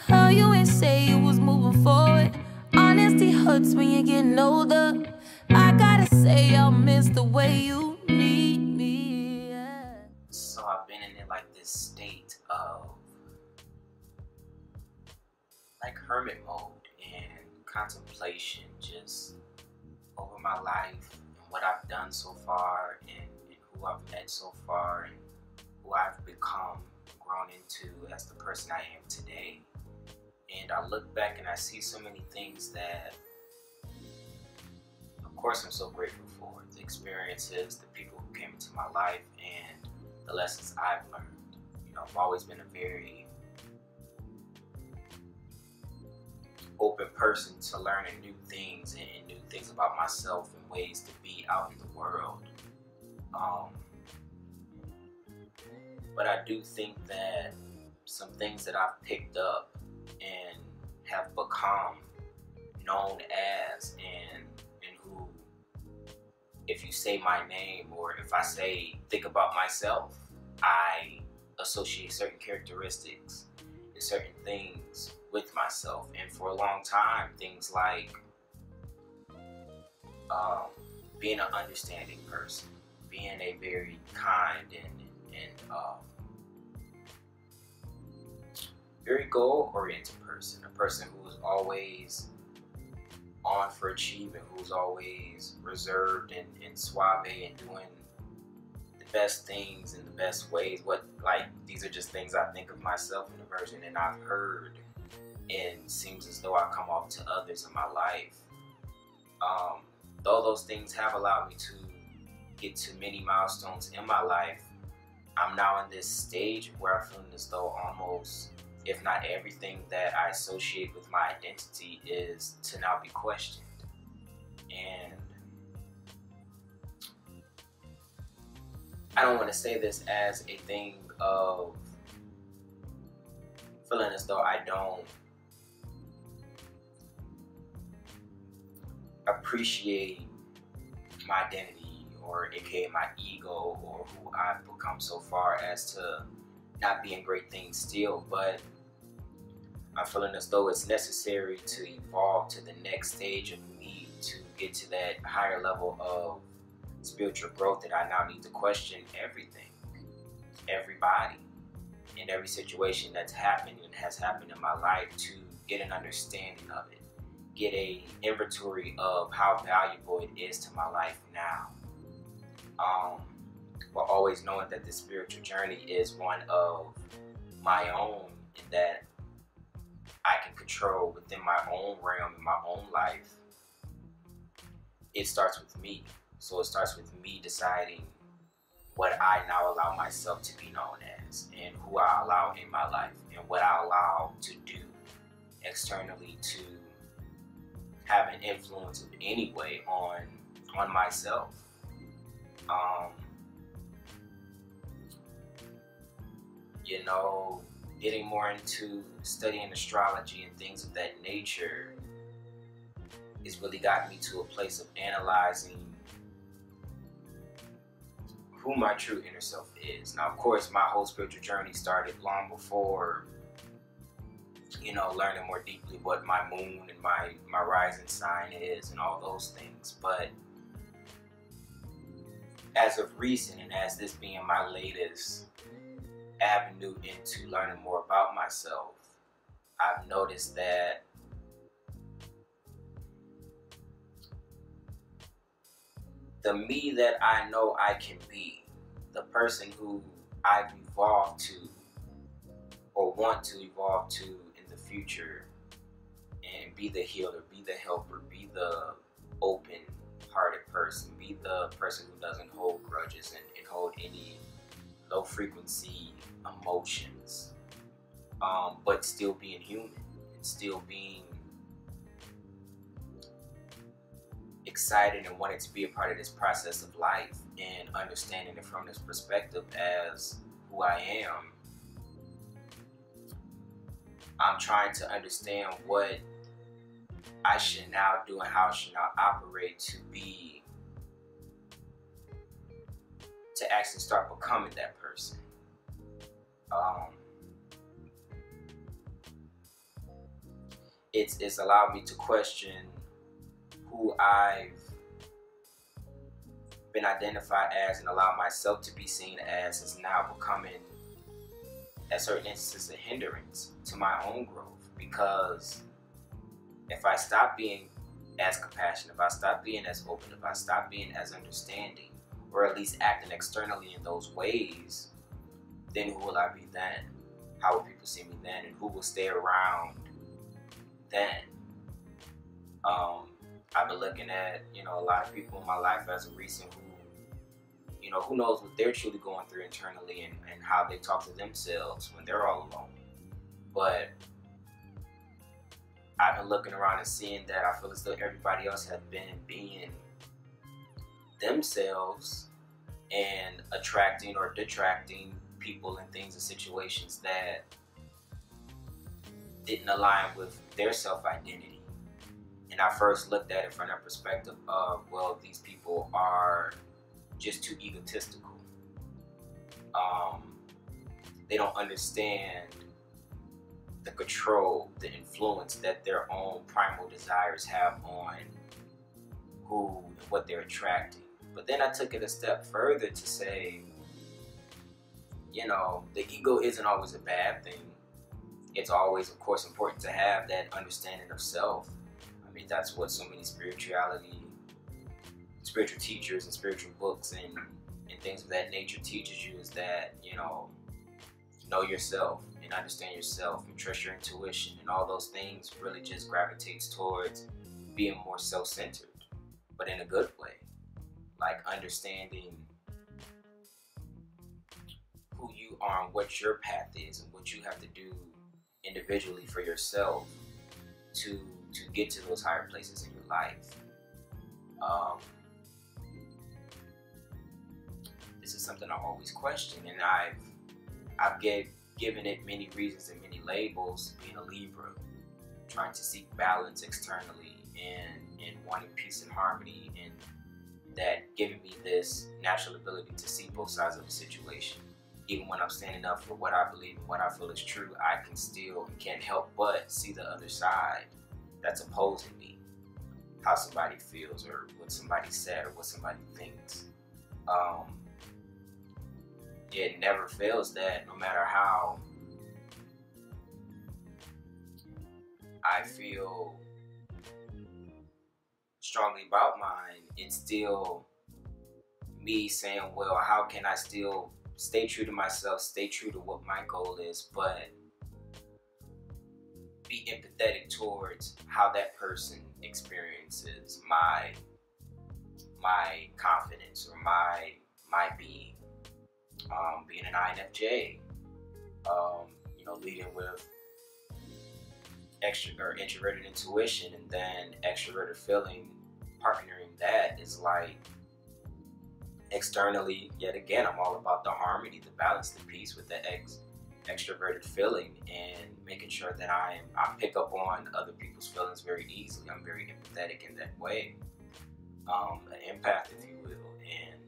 How you ain't say you was moving forward. Honesty hurts when you're getting older. I gotta say I'll miss the way you need me, yeah. So I've been in like this state of like hermit mode and contemplation just over my life and what I've done so far and who I've met so far and who I've become, grown into as the person I am today. And I look back and I see so many things that, of course, I'm so grateful for. The experiences, the people who came into my life, and the lessons I've learned. You know, I've always been a very open person to learning new things and new things about myself and ways to be out in the world. But I do think that some things that I've picked up and have become known as and who, if you say my name or if I say think about myself, I associate certain characteristics and certain things with myself. And for a long time, things like being an understanding person, being a very kind and very goal-oriented person, a person who is always on for achievement, who's always reserved and suave and doing the best things in the best ways. These are just things I think of myself in a version and I've heard, and seems as though I come off to others in my life. Though those things have allowed me to get to many milestones in my life, I'm now in this stage where I'm feeling as though almost, if not everything that I associate with my identity is to now be questioned. And I don't want to say this as a thing of feeling as though I don't appreciate my identity, or aka my ego, or who I've become so far as to not being great things still, but I'm feeling as though it's necessary to evolve to the next stage of me to get to that higher level of spiritual growth, that I now need to question everything, everybody, and every situation that's happened and has happened in my life to get an understanding of it, get a inventory of how valuable it is to my life now. But always knowing that the spiritual journey is one of my own, and that I can control within my own realm, in my own life. It starts with me. So it starts with me deciding what I now allow myself to be known as, and who I allow in my life, and what I allow to do externally to have an influence of any way on myself. You know, getting more into studying astrology and things of that nature has really gotten me to a place of analyzing who my true inner self is. Now, of course, my whole spiritual journey started long before, you know, learning more deeply what my moon and my rising sign is and all those things. But as of recent, and as this being my latest avenue into learning more about myself, I've noticed that the me that I know I can be, the person who I've evolved to or want to evolve to in the future, and be the healer, be the helper, be the open-hearted person, be the person who doesn't hold grudges and hold any low-frequency emotions, but still being human and still being excited and wanting to be a part of this process of life, and understanding it from this perspective as who I am. I'm trying to understand what I should now do and how I should now operate to actually start becoming that person. It's allowed me to question who I've been identified as and allow myself to be seen as is now becoming, at certain instances, a hindrance to my own growth. Because if I stop being as compassionate, if I stop being as open, if I stop being as understanding, or at least acting externally in those ways, then who will I be then? How will people see me then? And who will stay around then? I've been looking at, a lot of people in my life as of recent who knows what they're truly going through internally and how they talk to themselves when they're all alone. But I've been looking around and seeing that I feel as though everybody else has been being themselves and attracting or detracting people and things and situations that didn't align with their self-identity. And I first looked at it from that perspective of, well, these people are just too egotistical. They don't understand the control, the influence that their own primal desires have on who and what they're attracting. But then I took it a step further to say, the ego isn't always a bad thing. It's always, of course, important to have that understanding of self. I mean, that's what so many spiritual teachers and spiritual books and things of that nature teaches you, is that, know yourself and understand yourself and trust your intuition, and all those things really just gravitates towards being more self-centered, but in a good way. Like understanding who you are and what your path is and what you have to do individually for yourself to get to those higher places in your life. This is something I always question, and I've given it many reasons and many labels. Being a Libra, trying to seek balance externally and wanting peace and harmony, and that giving me this natural ability to see both sides of the situation. Even when I'm standing up for what I believe and what I feel is true, I can still and can't help but see the other side that's opposing me, how somebody feels or what somebody said or what somebody thinks. It never fails that no matter how I feel strongly about mine, it's still me saying, well, how can I still stay true to myself, stay true to what my goal is, but be empathetic towards how that person experiences my confidence or my being. Being an INFJ, leading with introverted intuition and then extroverted feeling, partnering that is like externally, yet again, I'm all about the harmony, the balance, the peace with the extroverted feeling, and making sure that I pick up on other people's feelings very easily. I'm very empathetic in that way, an empath, if you will. And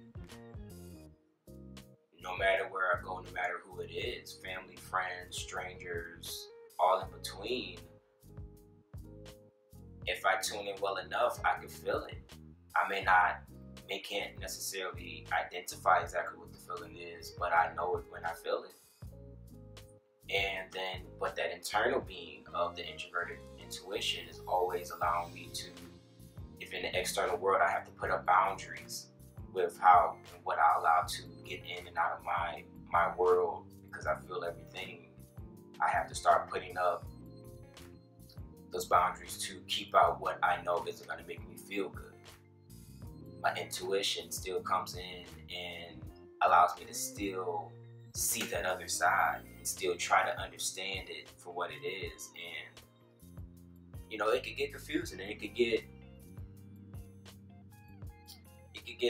no matter where I go, no matter who it is, family, friends, strangers, all in between, if I tune in well enough, I can feel it. I can't necessarily identify exactly what the feeling is, but I know it when I feel it. And then, but that internal being of the introverted intuition is always allowing me to, if in the external world I have to put up boundaries with how and what I allow to get in and out of my world, because I feel everything, I have to start putting up those boundaries to keep out what I know isn't going to make me feel good. My intuition still comes in and allows me to still see that other side and still try to understand it for what it is. And it could get confusing, and it could get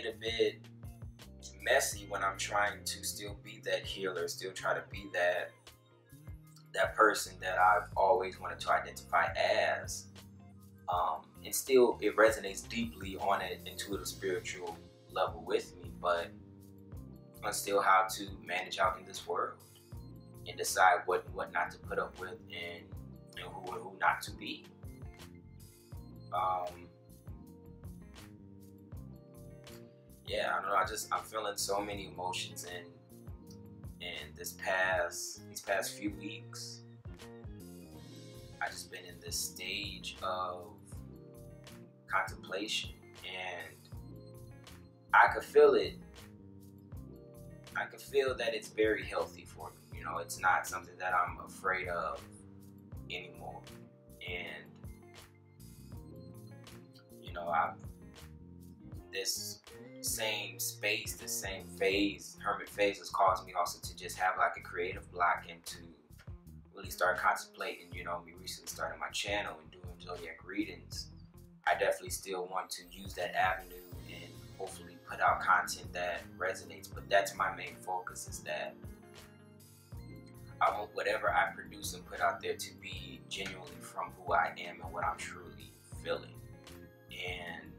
a bit messy when I'm trying to still be that healer, still try to be that that person that I've always wanted to identify as. And still, it resonates deeply on an intuitive spiritual level with me, but on still how to manage out in this world and decide what not to put up with and who not to be. Yeah, I don't know. I'm feeling so many emotions in these past few weeks. I just been in this stage of contemplation, and I could feel it. I could feel that it's very healthy for me. You know, it's not something that I'm afraid of anymore. And you know, this same space, this same phase, hermit phase, has caused me also to just have like a creative block and to really start contemplating. You know, me recently starting my channel and doing zodiac readings. I definitely still want to use that avenue and hopefully put out content that resonates, but that's my main focus, is that I want whatever I produce and put out there to be genuinely from who I am and what I'm truly feeling. And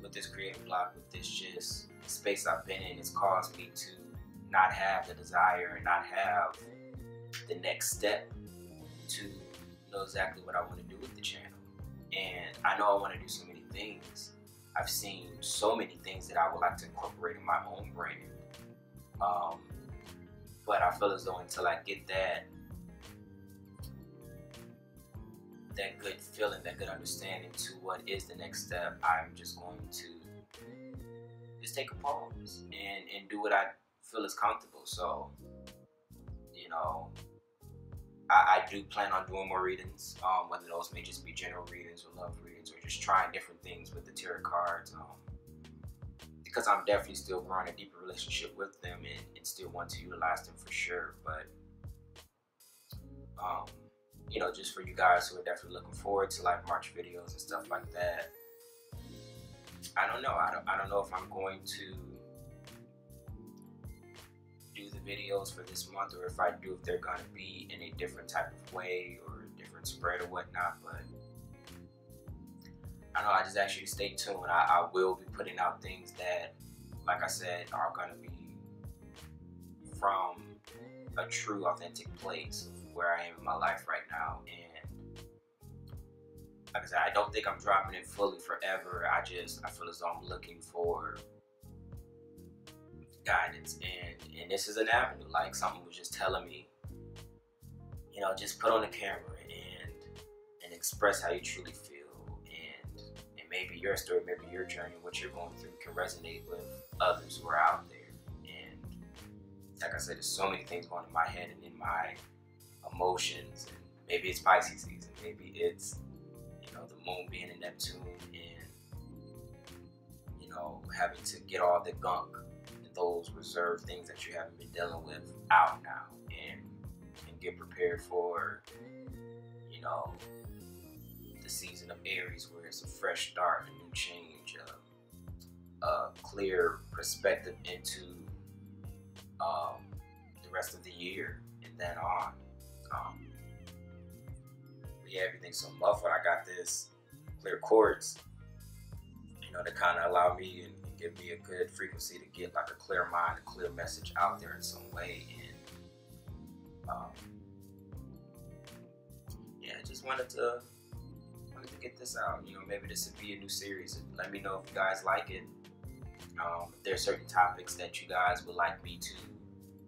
with this creative block, with this just space I've been in, it's caused me to not have the desire and not have the next step to know exactly what I want to do with the channel. And I know I want to do so many things. I've seen so many things that I would like to incorporate in my own brand. But I feel as though until I get that good feeling, that good understanding to what is the next step, I'm just going to just take a pause and do what I feel is comfortable. So, you know, I do plan on doing more readings, whether those may just be general readings or love readings or just trying different things with the tarot cards, because I'm definitely still growing a deeper relationship with them and still want to utilize them for sure. But, you know, just for you guys who are definitely looking forward to like March videos and stuff like that, I don't know. I don't know if I'm going to do the videos for this month, or if I do, if they're going to be in a different type of way or a different spread or whatnot. But I don't know, I just ask you to stay tuned. I will be putting out things that, like I said, are going to be from a true, authentic place of where I am in my life right now. And like I said, I don't think I'm dropping it fully forever. I feel as though I'm looking for guidance, and this is an avenue. Like, someone was just telling me, you know, just put on the camera and express how you truly feel, and maybe your story, maybe your journey, what you're going through can resonate with others who are out there. And like I said, there's so many things going in my head and in my emotions, and maybe it's Pisces season, maybe it's, you know, the moon being in Neptune, and, you know, having to get all the gunk, those reserved things that you haven't been dealing with out now, and get prepared for, you know, the season of Aries, where it's a fresh start, a new change, a clear perspective into the rest of the year and then on. But yeah, everything's so muffled. I got this clear quartz, you know, to kind of allow me and give me a good frequency to get like a clear mind, a clear message out there in some way. And yeah, I just wanted to get this out. You know, maybe this would be a new series. Let me know if you guys like it. If there's certain topics that you guys would like me to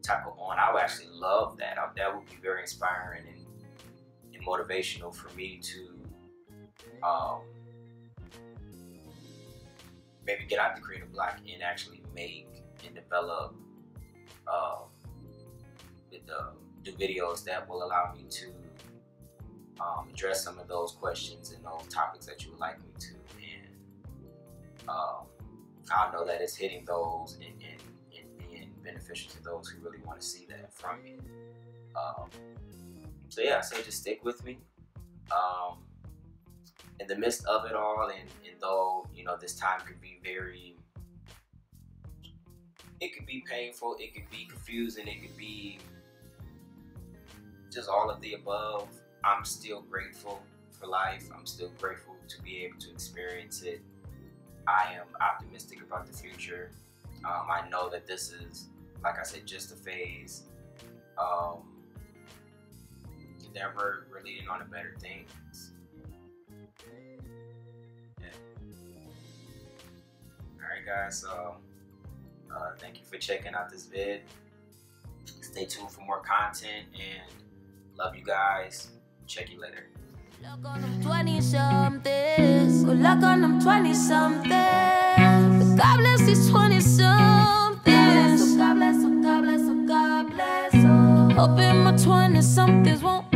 tackle on, I would actually love that. That would be very inspiring and motivational for me to maybe get out the creative block and actually make and develop do videos that will allow me to address some of those questions and those topics that you would like me to. And I know that it's hitting those and being beneficial to those who really want to see that from me. So yeah, so just stick with me. In the midst of it all, and though, you know, this time could be it could be painful, it could be confusing, it could be just all of the above. I'm still grateful for life. I'm still grateful to be able to experience it. I am optimistic about the future. I know that this is, like I said, just a phase. That we're leading on to better things. Yeah. Alright guys, so thank you for checking out this vid. Stay tuned for more content and love you guys. Check you later. Luck on them 20-somethings. Good luck on them 20-somethings. God bless these 20-somethings. So God bless, so God bless, so God bless. Hoping my 20-somethings won't